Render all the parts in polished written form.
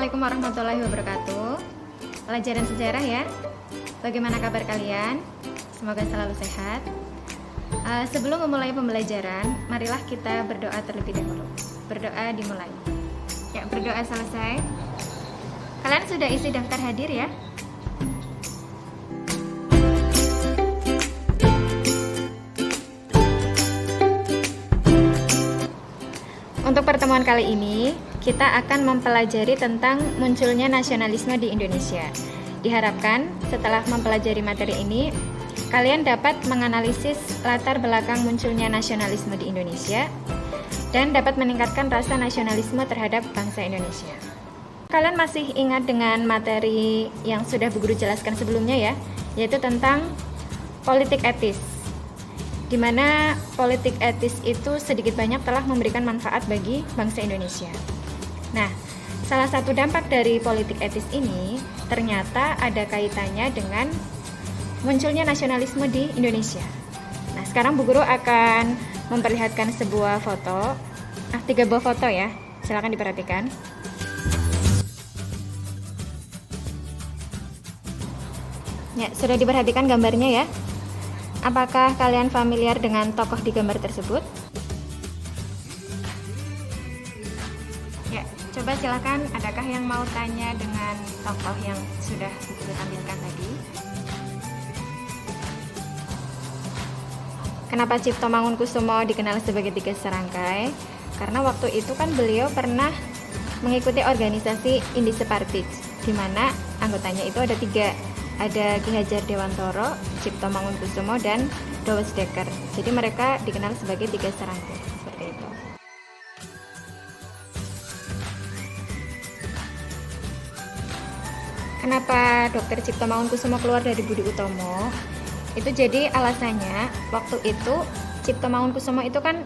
Assalamualaikum warahmatullahi wabarakatuh. Pelajaran sejarah ya. Bagaimana kabar kalian? Semoga selalu sehat. Sebelum memulai pembelajaran, marilah kita berdoa terlebih dahulu. Berdoa dimulai. Ya, berdoa selesai. Kalian sudah isi daftar hadir ya? Untuk pertemuan kali ini, kita akan mempelajari tentang munculnya nasionalisme di Indonesia. Diharapkan setelah mempelajari materi ini, kalian dapat menganalisis latar belakang munculnya nasionalisme di Indonesia dan dapat meningkatkan rasa nasionalisme terhadap bangsa Indonesia. Kalian masih ingat dengan materi yang sudah Bu Guru jelaskan sebelumnya ya, yaitu tentang politik etis, di mana politik etis itu sedikit banyak telah memberikan manfaat bagi bangsa Indonesia. Nah, salah satu dampak dari politik etis ini ternyata ada kaitannya dengan munculnya nasionalisme di Indonesia. Nah, sekarang Bu Guru akan memperlihatkan sebuah foto, 3 buah foto ya, silakan diperhatikan. Ya, sudah diperhatikan gambarnya ya. Apakah kalian familiar dengan tokoh di gambar tersebut? Ya, coba silakan, adakah yang mau tanya dengan tokoh yang sudah Guru tampilkan tadi? Kenapa Cipto Mangunkusumo dikenal sebagai Tiga Serangkai? Karena waktu itu kan beliau pernah mengikuti organisasi Indise Partij, di mana anggotanya itu ada 3. Ada Ki Hajar Dewantoro, Cipto Mangunkusumo, dan Douwes Dekker. Jadi mereka dikenal sebagai Tiga Serangkai, seperti itu. Kenapa Dr. Cipto Mangunkusumo keluar dari Budi Utomo? Itu jadi alasannya, waktu itu Cipto Mangunkusumo itu kan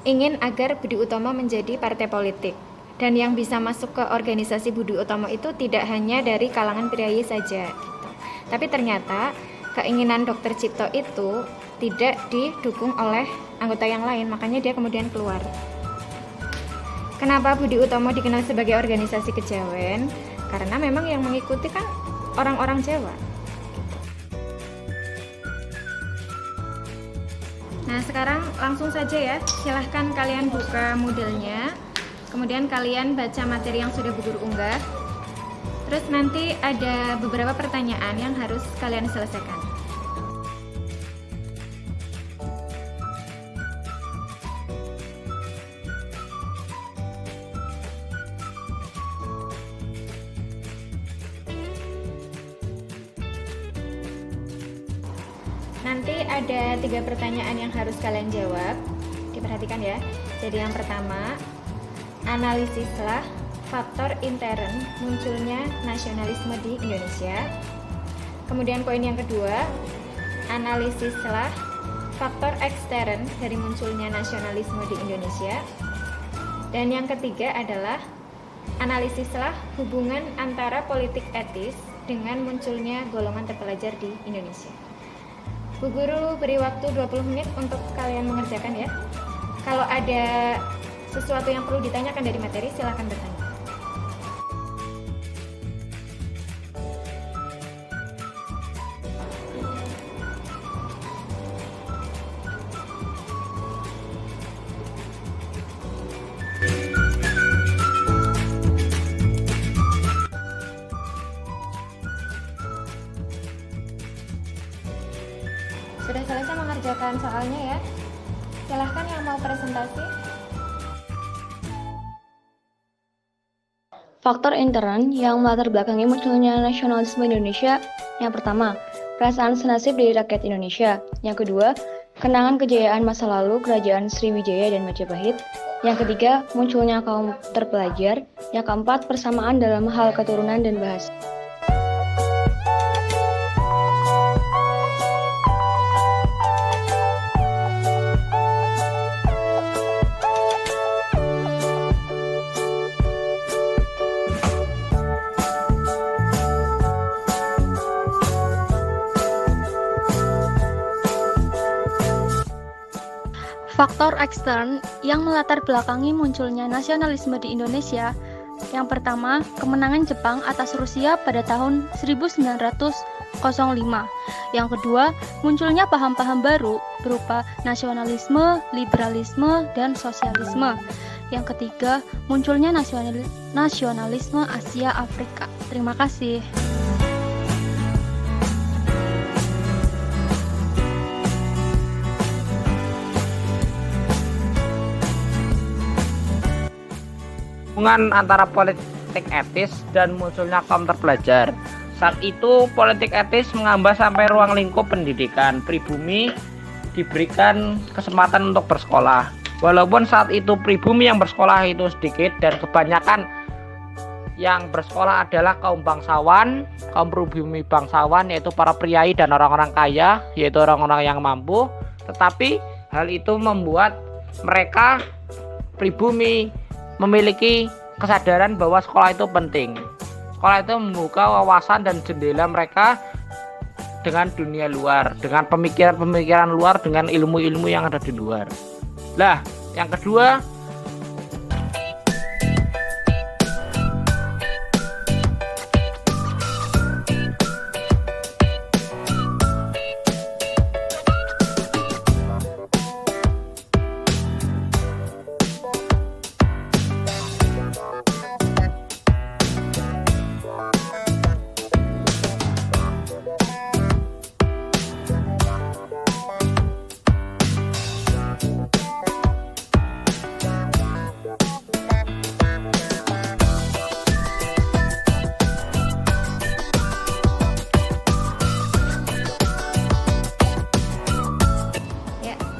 ingin agar Budi Utomo menjadi partai politik. Dan yang bisa masuk ke organisasi Budi Utomo itu tidak hanya dari kalangan priayi saja. Tapi ternyata keinginan Dr. Cipto itu tidak didukung oleh anggota yang lain, makanya dia kemudian keluar. Kenapa Budi Utomo dikenal sebagai organisasi kejawen? Karena memang yang mengikuti kan orang-orang Jawa. Nah, sekarang langsung saja ya, silahkan kalian buka moodle-nya, kemudian kalian baca materi yang sudah Bu Guru unggah. Terus nanti ada beberapa pertanyaan yang harus kalian selesaikan. Nanti ada 3 pertanyaan yang harus kalian jawab. Diperhatikan ya. Jadi yang pertama, analisislah faktor intern munculnya nasionalisme di Indonesia. Kemudian poin yang kedua, analisislah faktor ekstern dari munculnya nasionalisme di Indonesia. Dan yang ketiga adalah analisislah hubungan antara politik etis dengan munculnya golongan terpelajar di Indonesia. Bu Guru beri waktu 20 menit untuk kalian mengerjakan ya. Kalau ada sesuatu yang perlu ditanyakan dari materi, silakan bertanya. Sudah selesai mengerjakan soalnya ya? Silahkan yang mau presentasi. Faktor intern yang melatar belakangi munculnya nasionalisme Indonesia. Yang pertama, perasaan senasib dari rakyat Indonesia. Yang kedua, kenangan kejayaan masa lalu kerajaan Sriwijaya dan Majapahit. Yang ketiga, munculnya kaum terpelajar. Yang keempat, persamaan dalam hal keturunan dan bahasa. Faktor ekstern yang melatar belakangi munculnya nasionalisme di Indonesia Yang pertama, kemenangan Jepang atas Rusia pada tahun 1905. Yang kedua, munculnya paham-paham baru berupa nasionalisme, liberalisme, dan sosialisme. Yang ketiga, munculnya nasionalisme Asia Afrika. Terima kasih. Hubungan antara politik etis dan munculnya kaum terpelajar. Saat itu politik etis mengambah sampai ruang lingkup pendidikan. Pribumi diberikan kesempatan untuk bersekolah. Walaupun saat itu pribumi yang bersekolah itu sedikit dan kebanyakan yang bersekolah adalah kaum bangsawan, kaum pribumi bangsawan, yaitu para priai dan orang-orang kaya, yaitu orang-orang yang mampu. Tetapi hal itu membuat mereka pribumi memiliki kesadaran bahwa sekolah itu penting. Sekolah itu membuka wawasan dan jendela mereka dengan dunia luar, dengan pemikiran-pemikiran luar, dengan ilmu-ilmu yang ada di luar. Lah, yang kedua,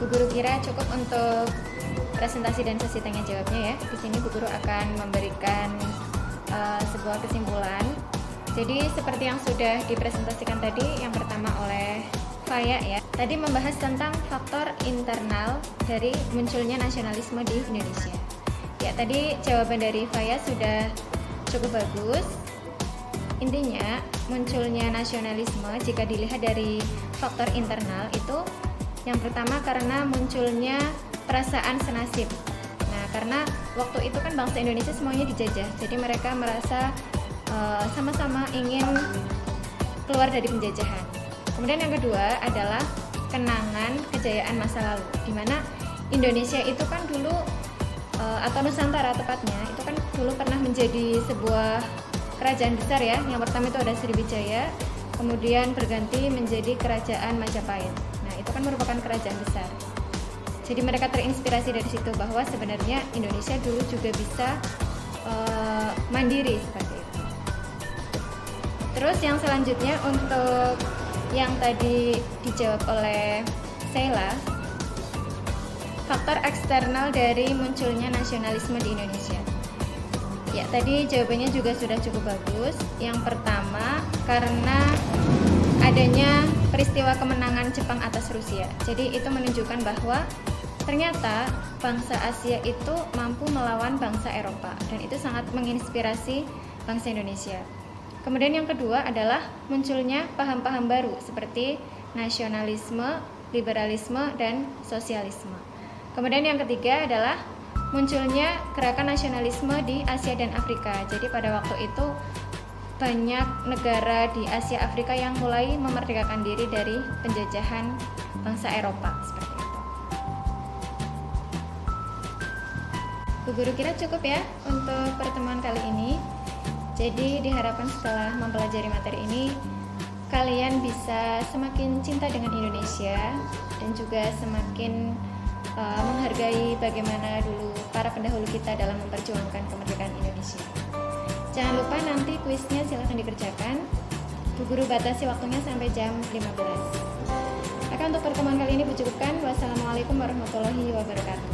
Bu Guru kira cukup untuk presentasi dan sesi tanya jawabnya ya. Di sini Bu Guru akan memberikan sebuah kesimpulan. Jadi seperti yang sudah dipresentasikan tadi, yang pertama oleh Faya ya. Tadi membahas tentang faktor internal dari munculnya nasionalisme di Indonesia. Ya, tadi jawaban dari Faya sudah cukup bagus. Intinya munculnya nasionalisme jika dilihat dari faktor internal itu yang pertama karena munculnya perasaan senasib. Nah, karena waktu itu kan bangsa Indonesia semuanya dijajah, jadi mereka merasa sama-sama ingin keluar dari penjajahan. Kemudian yang kedua adalah kenangan kejayaan masa lalu, di mana Indonesia itu kan dulu atau Nusantara tepatnya, itu kan dulu pernah menjadi sebuah kerajaan besar ya. Yang pertama itu ada Sriwijaya, kemudian berganti menjadi Kerajaan Majapahit. Itu kan merupakan kerajaan besar. Jadi mereka terinspirasi dari situ bahwa sebenarnya Indonesia dulu juga bisa mandiri seperti itu. Terus yang selanjutnya untuk yang tadi dijawab oleh Sheila, faktor eksternal dari munculnya nasionalisme di Indonesia. Ya, tadi jawabannya juga sudah cukup bagus. Yang pertama karena adanya peristiwa kemenangan Jepang atas Rusia. Jadi itu menunjukkan bahwa ternyata bangsa Asia itu mampu melawan bangsa Eropa, dan itu sangat menginspirasi bangsa Indonesia. Kemudian yang kedua adalah munculnya paham-paham baru seperti nasionalisme, liberalisme, dan sosialisme. Kemudian yang ketiga adalah munculnya gerakan nasionalisme di Asia dan Afrika. Jadi pada waktu itu banyak negara di Asia Afrika yang mulai memerdekakan diri dari penjajahan bangsa Eropa seperti itu. Bu Guru kira cukup ya untuk pertemuan kali ini. Jadi diharapkan setelah mempelajari materi ini kalian bisa semakin cinta dengan Indonesia dan juga semakin menghargai bagaimana dulu para pendahulu kita dalam memperjuangkan kemerdekaan Indonesia. Jangan lupa nanti kuisnya silahkan dikerjakan. Bu Guru batasi waktunya sampai jam 15. Maka untuk pertemuan kali ini Bu cukupkan. Wassalamualaikum warahmatullahi wabarakatuh.